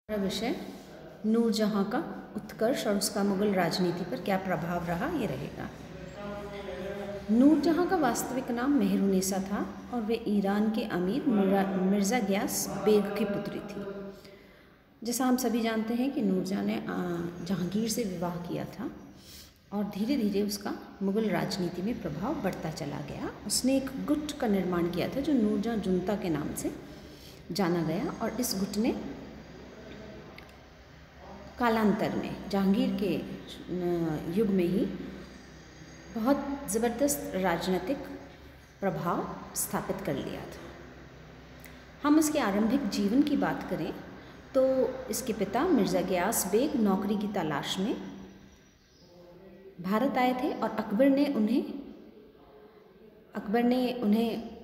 विषय नूरजहाँ का उत्कर्ष और उसका मुगल राजनीति पर क्या प्रभाव रहा, ये रहेगा। नूरजहाँ का वास्तविक नाम मेहरुन्निसा था और वे ईरान के अमीर मिर्ज़ा गियास बेग की पुत्री थी। जैसा हम सभी जानते हैं कि नूरजहाँ ने जहांगीर से विवाह किया था और धीरे धीरे उसका मुगल राजनीति में प्रभाव बढ़ता चला गया। उसने एक गुट का निर्माण किया था जो नूरजहाँ जुनता के नाम से जाना गया और इस गुट ने कालांतर में जहांगीर के युग में ही बहुत ज़बरदस्त राजनीतिक प्रभाव स्थापित कर लिया था। हम इसके आरंभिक जीवन की बात करें तो इसके पिता मिर्ज़ा गियास बेग नौकरी की तलाश में भारत आए थे और अकबर ने उन्हें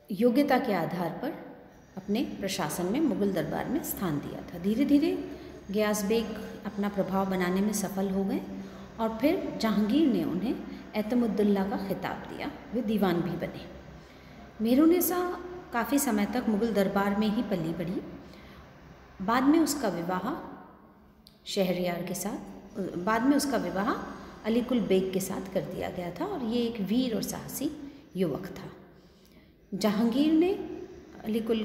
योग्यता के आधार पर अपने प्रशासन में मुगल दरबार में स्थान दिया था। धीरे धीरे गियास बेग अपना प्रभाव बनाने में सफल हो गए और फिर जहांगीर ने उन्हें एतमुद्दौला का खिताब दिया। वे दीवान भी बने। मेहरुन्निसा काफ़ी समय तक मुगल दरबार में ही पली बढ़ी। बाद में उसका विवाह अली कुल बेग के साथ कर दिया गया था और ये एक वीर और साहसी युवक था। जहांगीर ने अली कुल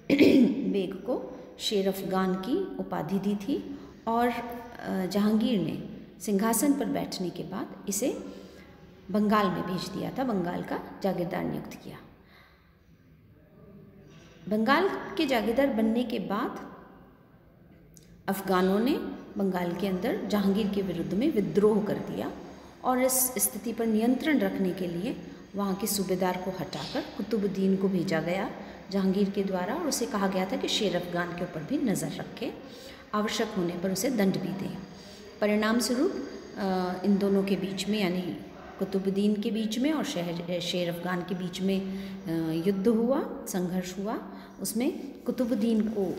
बेग को शेर अफ़गान की उपाधि दी थी और जहांगीर ने सिंहासन पर बैठने के बाद इसे बंगाल में भेज दिया था, बंगाल का जागीरदार नियुक्त किया। बंगाल के जागीरदार बनने के बाद अफ़गानों ने बंगाल के अंदर जहांगीर के विरुद्ध में विद्रोह कर दिया और इस स्थिति पर नियंत्रण रखने के लिए वहाँ के सूबेदार को हटाकर कुतुबुद्दीन को भेजा गया जहांगीर के द्वारा और उसे कहा गया था कि शेर अफ़गान के ऊपर भी नज़र रखे, आवश्यक होने पर उसे दंड भी दें। परिणाम स्वरूप इन दोनों के बीच में यानी कुतुबुद्दीन के बीच में और शेर अफ़गान के बीच में युद्ध हुआ, संघर्ष हुआ। उसमें कुतुबुद्दीन को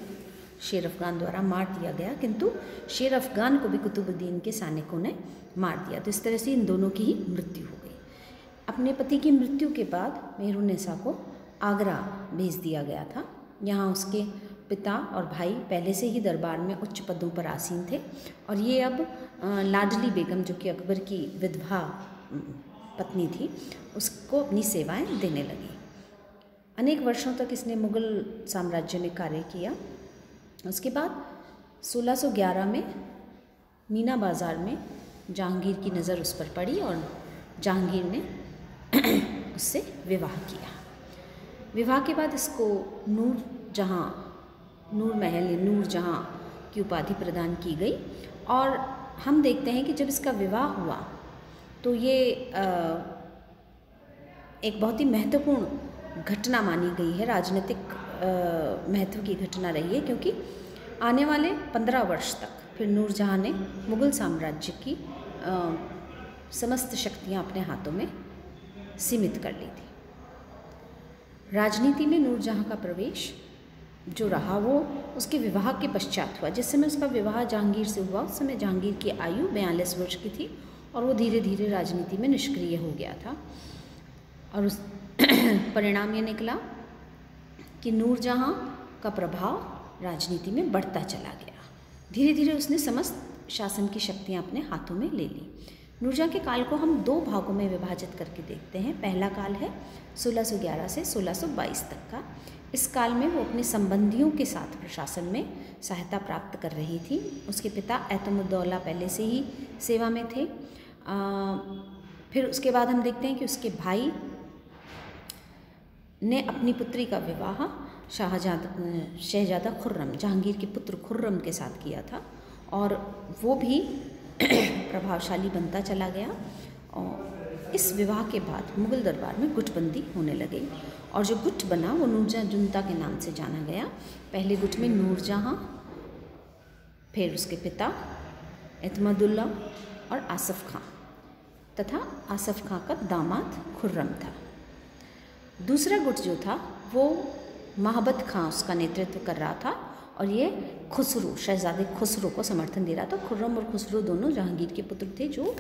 शेर अफ़गान द्वारा मार दिया गया, किंतु शेर अफ़गान को भी कुतुबुद्दीन के सैनिकों ने मार दिया। तो इस तरह से इन दोनों की ही मृत्यु हो गई। अपने पति की मृत्यु के बाद मेहरुन्निसा को आगरा भेज दिया गया था। यहाँ उसके पिता और भाई पहले से ही दरबार में उच्च पदों पर आसीन थे और ये अब लाडली बेगम जो कि अकबर की विधवा पत्नी थी उसको अपनी सेवाएं देने लगी। अनेक वर्षों तक इसने मुगल साम्राज्य में कार्य किया। उसके बाद 1611 में मीना बाज़ार में जहांगीर की नज़र उस पर पड़ी और जहांगीर ने उससे विवाह किया। विवाह के बाद इसको नूरजहाँ की उपाधि प्रदान की गई और हम देखते हैं कि जब इसका विवाह हुआ तो ये एक बहुत ही महत्वपूर्ण घटना मानी गई है, राजनीतिक महत्व की घटना रही है, क्योंकि आने वाले 15 वर्ष तक फिर नूरजहाँ ने मुगल साम्राज्य की समस्त शक्तियाँ अपने हाथों में सीमित कर ली थी। राजनीति में नूरजहाँ का प्रवेश जो रहा वो उसके विवाह के पश्चात हुआ। जिस समय उसका विवाह जहांगीर से हुआ उस समय जहांगीर की आयु 42 वर्ष की थी और वो धीरे धीरे राजनीति में निष्क्रिय हो गया था और उस परिणाम ये निकला कि नूरजहाँ का प्रभाव राजनीति में बढ़ता चला गया। धीरे धीरे उसने समस्त शासन की शक्तियाँ अपने हाथों में ले ली। नूरजहाँ के काल को हम 2 भागों में विभाजित करके देखते हैं। पहला काल है 1611 से 1622 तक का। इस काल में वो अपने संबंधियों के साथ प्रशासन में सहायता प्राप्त कर रही थी। उसके पिता एतमुद्दौला पहले से ही सेवा में थे। फिर उसके बाद हम देखते हैं कि उसके भाई ने अपनी पुत्री का विवाह शहजादा खुर्रम, जहांगीर के पुत्र खुर्रम के साथ किया था और वो भी प्रभावशाली बनता चला गया। और इस विवाह के बाद मुगल दरबार में गुटबंदी होने लगी और जो गुट बना वो नूरजहाँ जुनता के नाम से जाना गया। पहले गुट में नूरजहाँ, फिर उसके पिता एतमुद्दौला और आसफ़ खां तथा आसफ़ खां का दामाद खुर्रम था। दूसरा गुट जो था वो महाबत खां उसका नेतृत्व कर रहा था और ये खुसरो, शहजादे खुसरो को समर्थन दे रहा था। खुर्रम और खुसरो दोनों जहांगीर के पुत्र थे जो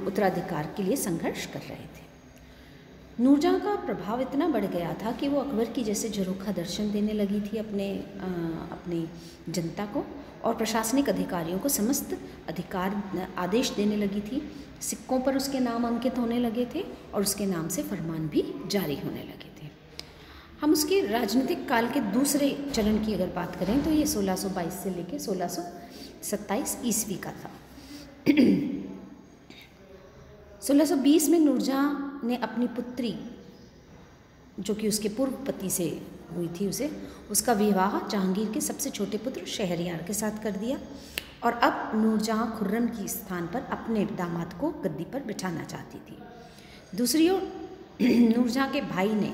उत्तराधिकार के लिए संघर्ष कर रहे थे। नूरजहाँ का प्रभाव इतना बढ़ गया था कि वो अकबर की जैसे झरोखा दर्शन देने लगी थी अपने जनता को, और प्रशासनिक अधिकारियों को समस्त आदेश देने लगी थी। सिक्कों पर उसके नाम अंकित होने लगे थे और उसके नाम से फरमान भी जारी होने लगे थे। हम उसके राजनीतिक काल के दूसरे चरण की अगर बात करें तो ये 1622 से लेकर 1627 ईस्वी का था। 1620 में नूरजहाँ ने अपनी पुत्री, जो कि उसके पूर्व पति से हुई थी, उसका विवाह जहांगीर के सबसे छोटे पुत्र शहरयार के साथ कर दिया, और अब नूरजहाँ खुर्रम के स्थान पर अपने दामाद को गद्दी पर बिठाना चाहती थी। दूसरी ओर नूरजहाँ के भाई ने,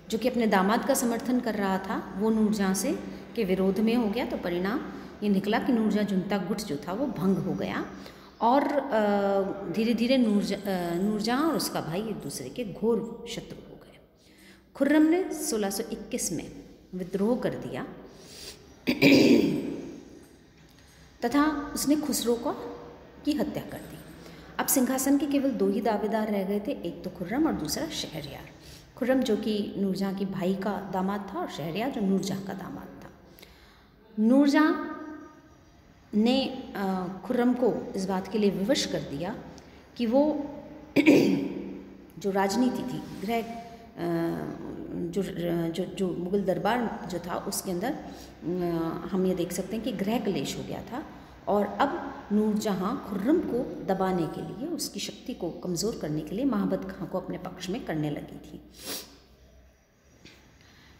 जो कि अपने दामाद का समर्थन कर रहा था, वो नूरजहाँ से के विरोध में हो गया। तो परिणाम ये निकला कि नूरजहाँ जुनता गुट जो था वो भंग हो गया, और धीरे धीरे नूरजहाँ और उसका भाई एक दूसरे के घोर शत्रु हो गए। खुर्रम ने 1621 में विद्रोह कर दिया तथा उसने खुसरो की हत्या कर दी। अब सिंहासन के केवल 2 ही दावेदार रह गए थे, एक तो खुर्रम और दूसरा शहरयार। खुर्रम जो कि नूरजहाँ की भाई का दामाद था, और शहरयार जो नूरजहाँ का दामाद था। नूरजहाँ ने खुर्रम को इस बात के लिए विवश कर दिया कि वो जो राजनीति थी, जो मुग़ल दरबार जो था उसके अंदर हम ये देख सकते हैं कि गृह क्लेश हो गया था, और अब नूरजहाँ खुर्रम को दबाने के लिए, उसकी शक्ति को कमज़ोर करने के लिए महाबत खां को अपने पक्ष में करने लगी थी।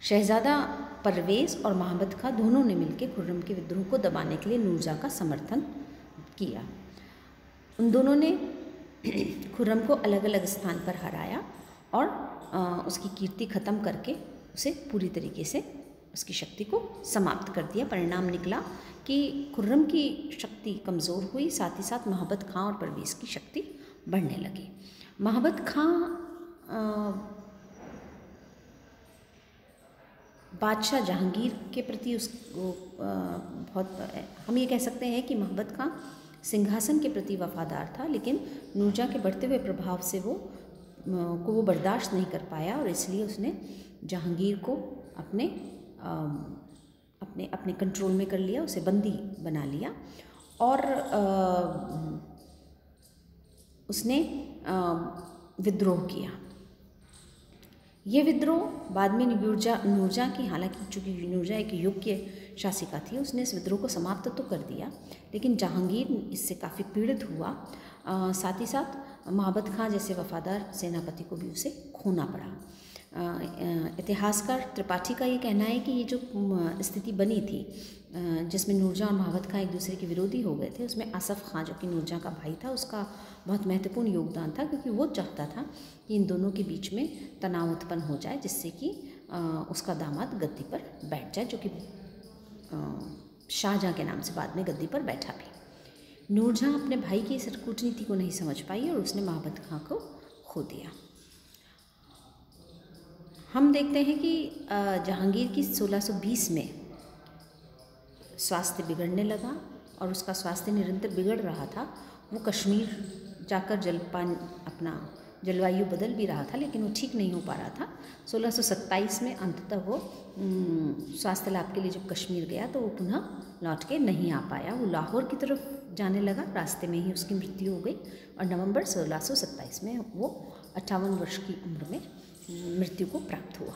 शहज़ादा परवेज़ और महाबत खां दोनों ने मिलकर खुर्रम के विद्रोह को दबाने के लिए नूरजहाँ का समर्थन किया। उन दोनों ने खुर्रम को अलग अलग स्थान पर हराया और उसकी कीर्ति ख़त्म करके उसे पूरी तरीके से उसकी शक्ति को समाप्त कर दिया। परिणाम निकला कि खुर्रम की शक्ति कमज़ोर हुई, साथ ही साथ महाबत खां और परवेज़ की शक्ति बढ़ने लगी। महाबत खां बादशाह जहांगीर के प्रति उसको बहुत, हम ये कह सकते हैं कि महाबत खां सिंहासन के प्रति वफादार था, लेकिन नूरजहाँ के बढ़ते हुए प्रभाव से वो बर्दाश्त नहीं कर पाया, और इसलिए उसने जहांगीर को अपने कंट्रोल में कर लिया, उसे बंदी बना लिया, और उसने विद्रोह किया। यह विद्रोह बाद में नूरजहाँ की, हालांकि चूँकि नूरजहाँ एक योग्य शासिका थी, उसने इस विद्रोह को समाप्त तो कर दिया, लेकिन जहांगीर इससे काफ़ी पीड़ित हुआ। साथ ही साथ महाबत खां जैसे वफादार सेनापति को भी उसे खोना पड़ा। इतिहासकार त्रिपाठी का ये कहना है कि ये जो स्थिति बनी थी जिसमें नूरजहाँ और महाबत खां एक दूसरे के विरोधी हो गए थे, उसमें आसफ़ खां जो कि नूरजहाँ का भाई था, उसका बहुत महत्वपूर्ण योगदान था, क्योंकि वो चाहता था कि इन दोनों के बीच में तनाव उत्पन्न हो जाए, जिससे कि उसका दामाद गद्दी पर बैठ जाए, जो कि शाहजहाँ के नाम से बाद में गद्दी पर बैठा भी। नूरजहाँ अपने भाई की इस कूटनीति को नहीं समझ पाई और उसने महाबत खां को खो दिया। हम देखते हैं कि जहांगीर की 1620 में स्वास्थ्य बिगड़ने लगा, और उसका स्वास्थ्य निरंतर बिगड़ रहा था। वो कश्मीर जाकर जलवायु बदल भी रहा था, लेकिन वो ठीक नहीं हो पा रहा था। 1627 में अंततः वो स्वास्थ्य लाभ के लिए जब कश्मीर गया तो वो पुनः लौट के नहीं आ पाया। वो लाहौर की तरफ जाने लगा, रास्ते में ही उसकी मृत्यु हो गई, और नवंबर 1627 में वो 58 वर्ष की उम्र में मृत्यु को प्राप्त हुआ।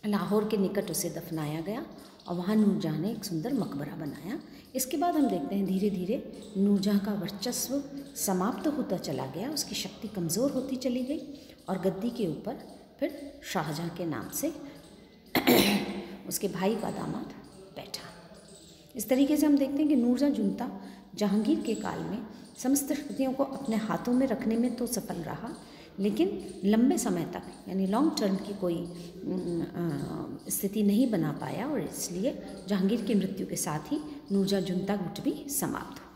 लाहौर के निकट उसे दफनाया गया, और वहाँ नूरजहाँ ने एक सुंदर मकबरा बनाया। इसके बाद हम देखते हैं धीरे धीरे नूरजहाँ का वर्चस्व समाप्त होता चला गया, उसकी शक्ति कमज़ोर होती चली गई, और गद्दी के ऊपर फिर शाहजहाँ के नाम से उसके भाई का दामाद बैठा। इस तरीके से हम देखते हैं कि नूरजहाँ जुनता जहांगीर के काल में समस्त शक्तियों को अपने हाथों में रखने में तो सफल रहा, लेकिन लंबे समय तक यानी लॉन्ग टर्म की कोई स्थिति नहीं बना पाया, और इसलिए जहांगीर की मृत्यु के साथ ही नूरजहाँ जुनता गुट भी समाप्त हुआ।